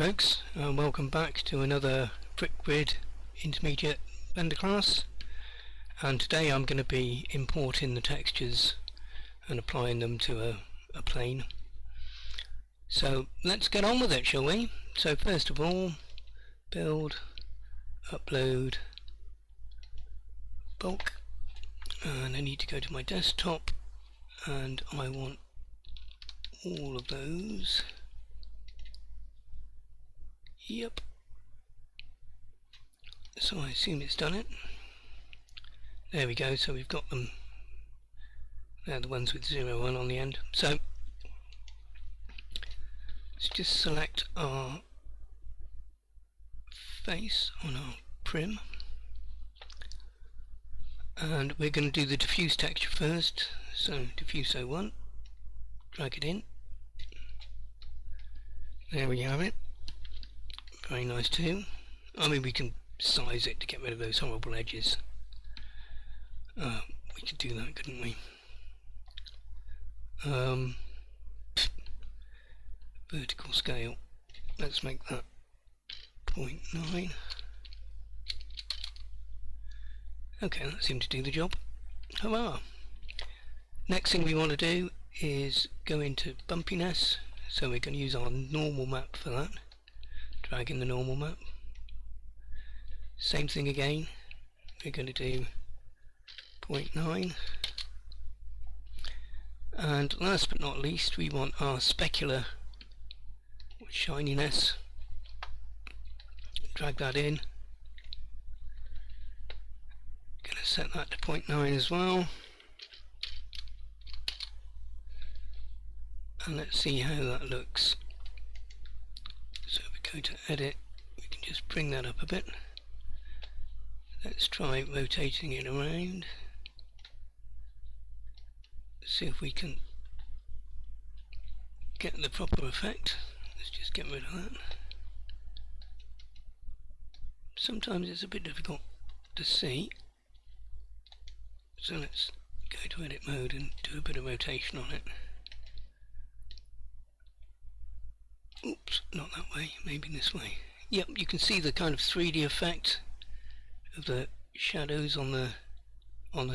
folks, and welcome back to another Britgrid intermediate blender class. And today I'm going to be importing the textures and applying them to a plane. So let's get on with it, shall we? So first of all, build, upload, bulk, and I need to go to my desktop, and I want all of those. Yep. So I assume it's done it. There we go, so we've got them. They're the ones with 01 on the end. So let's just select our face on our prim. And we're going to do the diffuse texture first. So diffuse 01. Drag it in. There we have it. Very nice too. I mean, we can size it to get rid of those horrible edges. We could do that, couldn't we? Vertical scale. Let's make that 0.9. Okay, that seemed to do the job. Hurrah! Next thing we want to do is go into bumpiness. So we're going to use our normal map for that. Drag in the normal map. Same thing again. We're going to do 0.9. And last but not least, we want our specular shininess. Drag that in. Going to set that to 0.9 as well. And let's see how that looks. So if we go to edit, we can just bring that up a bit. Let's try rotating it around. See if we can get the proper effect. Let's just get rid of that. Sometimes it's a bit difficult to see. So let's go to edit mode and do a bit of rotation on it. Oops, not that way, maybe this way. Yep, you can see the kind of 3D effect of the shadows on the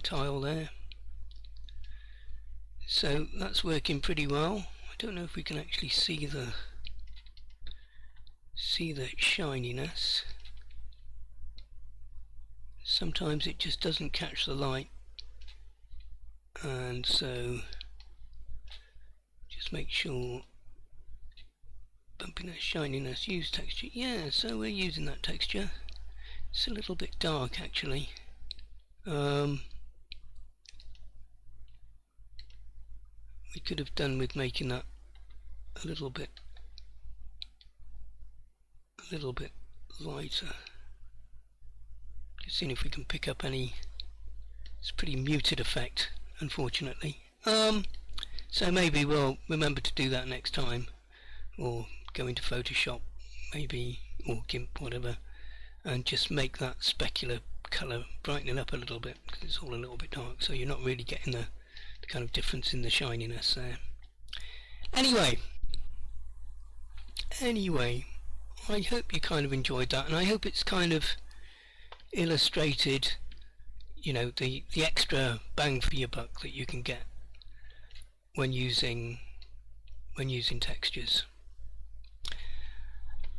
tile there. So that's working pretty well. I don't know if we can actually see the shininess. Sometimes it just doesn't catch the light, and so just make sure. Bumpiness, shininess, use texture. Yeah, so we're using that texture. It's a little bit dark actually. We could have done with making that a little bit lighter. Just seeing if we can pick up any. It's a pretty muted effect, unfortunately. So maybe we'll remember to do that next time, or go into Photoshop maybe, or GIMP, whatever, and just make that specular colour, brighten it up a little bit, because it's all a little bit dark, so you're not really getting the kind of difference in the shininess there. Anyway, I hope you kind of enjoyed that, and I hope it's kind of illustrated, you know, the extra bang for your buck that you can get when using textures.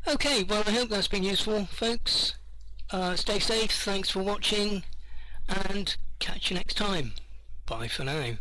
Okay, well, I hope that's been useful, folks. Stay safe, thanks for watching, and catch you next time. Bye for now.